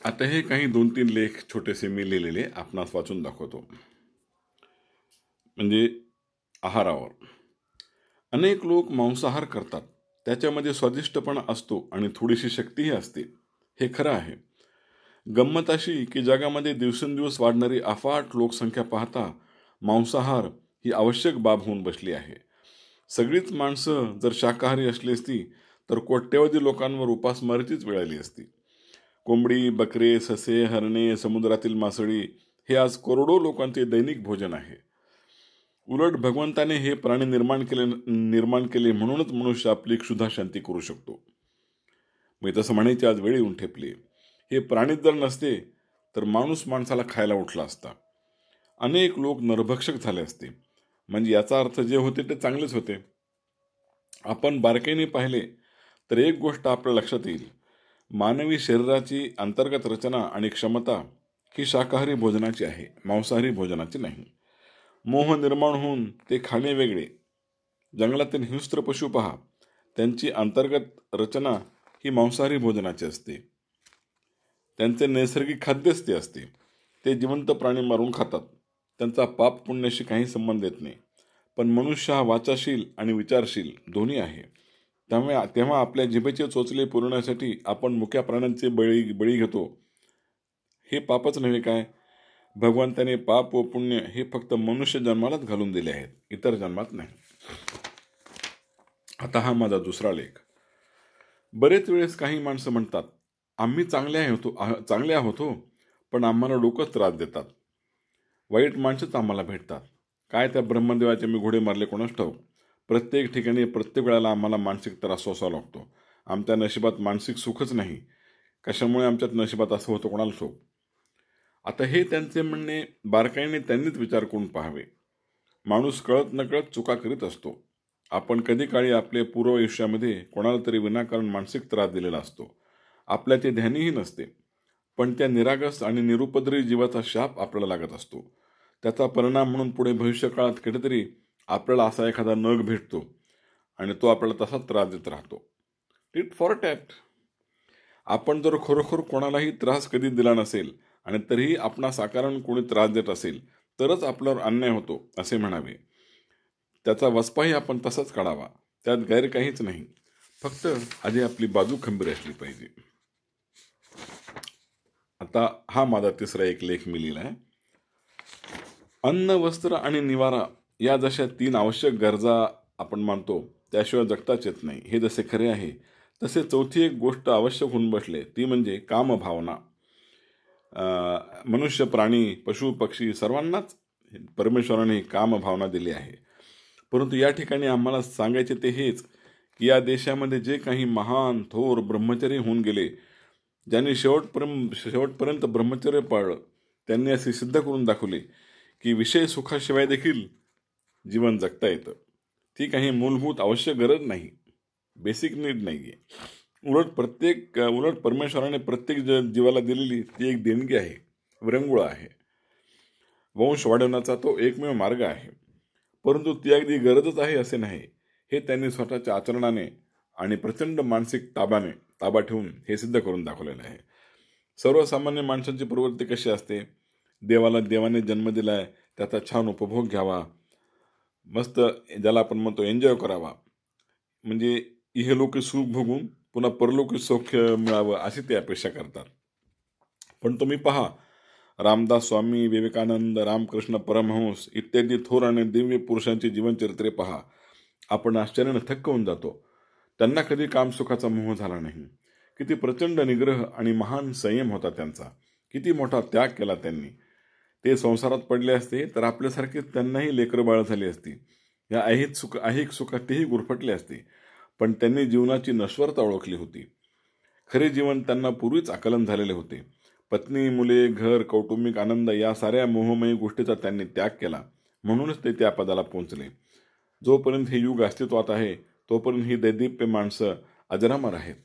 आता हे काही 2-3 लेख छोटेसे मी लिहिलेले आपणास वाचून दाखवतो. म्हणजे आहारावर. अनेक लोक मांसाहार करतात. त्याच्यामध्ये स्वादिष्टपणा असतो आणि थोडीशी शक्तीही असते. हे खरं आहे. गंमत अशी की जगामध्ये दिवसेंदिवस वाढणारी अफाट लोकसंख्या पाहता मांसाहार ही आवश्यक बाब होऊन बसली आहे. सगळीच माणसं जर शाकाहारी असली असती तर कोट्यवधी लोकांवर उपासमारीचीच वेळ आली असती. कोंबडी, बकरे, ससे, हरणे, समुद्रातील मासळी हे आज करोडो लोकांचे दैनिक भोजन आहे. उलट भगवंताने हे प्राणी निर्माण केले म्हणूनच मनुष्य आपली क्षुधा शांती करू शकतो. मी तसं म्हणायची आज वेळ येऊन ठेपली. हे प्राणीच जर नसते तर माणूस माणसाला खायला उठला असता. अनेक लोक नरभक्षक झाले असते. म्हणजे याचा अर्थ जे होते ते चांगलेच होते. आपण बारकाईने पाहिले तर एक गोष्ट आपल्या लक्षात येईल. मानवी शरीराची अंतर्गत रचना आणि क्षमता ही शाकाहारी भोजनाची आहे, मांसाहारी भोजनाची नाही. मोह निर्माण होऊन ते खाणे वेगळे. जंगलातील हिंस्त्र पशु पहा, त्यांची अंतर्गत रचना ही मांसाहारी भोजनाची असते. त्यांचे नैसर्गिक खाद्यच ते असते. ते जिवंत प्राणी मारून खातात. त्यांचा पाप पुण्याशी काही संबंध येत नाही. पण मनुष्य हा वाचाशील आणि विचारशील दोन्ही आहे. तेव्हा आपल्या जिभेचे चोचले पुरवण्यासाठी आपण मुक्या प्राण्यांचे बळी घेतो. हे पापच नव्हे काय? भगवंताने पाप व पुण्य हे फक्त मनुष्य जन्मालाच घालून दिले आहेत, इतर जन्मात नाही. आता हा माझा दुसरा लेख. बरेच वेळेस काही माणसं म्हणतात, आम्ही चांगले आहोत हो, पण आम्हाला लोकच त्रास देतात. वाईट माणसंच आम्हाला भेटतात. काय त्या ब्रह्मदेवाचे मी घोडे मारले कोणास ठाऊक. प्रत्येक ठिकाणी प्रत्येक वेळेला आम्हाला मानसिक त्रास सोसावा लागतो. आमच्या नशिबात मानसिक सुखच नाही. कशामुळे आमच्यात नशिबात असं होतं कोणाला ठाऊक. आता हे त्यांचे म्हणणे बारकाईने त्यांनीच विचार करून पाहावे. माणूस कळत नकळत चुका करीत असतो. आपण कधी काळी आपल्या पूर्व आयुष्यामध्ये कोणाला तरी विनाकारण मानसिक त्रास दिलेला असतो. आपल्या ते ध्यानीही नसते. पण त्या निरागस आणि निरुपद्रवी जीवाचा शाप आपल्याला लागत असतो. त्याचा परिणाम म्हणून पुढे भविष्यकाळात कुठेतरी आपल्याला असा एखादा नग भेटतो आणि तो आपल्याला तसाच त्रास देत राहतो. Tit for tat. आपण जर खरोखर कोणालाही त्रास कधी दिला नसेल आणि तरीही आपणास आकारण कोणी त्रास देत असेल तरच आपल्यावर अन्याय होतो असे म्हणावे. त्याचा वचपाही आपण तसाच काढावा. त्यात गैर काहीच नाही. फक्त आधी आपली बाजू खंबीर असली पाहिजे. आता हा माझा तिसरा एक लेख मी लिहिला आहे. अन्न, वस्त्र आणि निवारा या जशा 3 आवश्यक गरजा आपण मानतो त्याशिवाय जगताच येत नाही, हे जसे खरे आहे तसे चौथी एक गोष्ट आवश्यक होऊन बसले, ती म्हणजे कामभावना. मनुष्य, प्राणी, पशु, पक्षी सर्वांनाच परमेश्वराने कामभावना दिली आहे. परंतु या ठिकाणी आम्हाला सांगायचे ते हेच की या देशामध्ये जे काही महान थोर ब्रह्मचर्य होऊन गेले, ज्यांनी शेवटपर्यंत ब्रह्मचर्य पाळलं, त्यांनी असे सिद्ध करून दाखवले की विषय सुखाशिवाय देखील जीवन जगता येतं. ती काही मूलभूत आवश्यक गरज नाही, बेसिक नीड नाही आहे. उलट परमेश्वराने प्रत्येक जीवाला दिलेली ती एक देणगी आहे, विरंगुळा आहे. वंश वाढवण्याचा तो एकमेव मार्ग आहे. परंतु ती अगदी गरजच आहे असे नाही. हे त्यांनी स्वतःच्या आचरणाने आणि प्रचंड मानसिक ताबा ठेवून हे सिद्ध करून दाखवलेलं आहे. सर्वसामान्य माणसांची प्रवृत्ती कशी असते? देवाने जन्म दिलाय, त्याचा छान उपभोग घ्यावा, मस्त ज्याला आपण म्हणतो एन्जॉय करावा, म्हणजे इहलोकी सुख भोगून पुन्हा परलोकी सौख्य मिळावं अशी ते अपेक्षा करतात. पण तुम्ही पहा, रामदास स्वामी, विवेकानंद, रामकृष्ण परमहंस इत्यादी थोर आणि दिव्य पुरुषांची जीवनचरित्रे पहा. आपण आश्चर्याने थक्क होऊन जातो. त्यांना कधी कामसुखाचा मोह झाला नाही. किती प्रचंड निग्रह आणि महान संयम होता त्यांचा. किती मोठा त्याग केला त्यांनी. ते संसारात पडले असते तर आपल्यासारखे त्यांनाही लेकरं बाळ झाली असती. या ऐहिक सुखात तेही गुरफटले असते. पण त्यांनी जीवनाची नश्वरता ओळखली होती. खरे जीवन त्यांना पूर्वीच आकलन झालेले होते. पत्नी, मुले, घर, कौटुंबिक आनंद या साऱ्या मोहमयी गोष्टीचा त्यांनी त्याग केला. म्हणूनच ते त्या पदाला पोहोचले. जोपर्यंत हे युग अस्तित्वात आहे तोपर्यंत ही दैदिप्य माणसं अजरामर आहेत.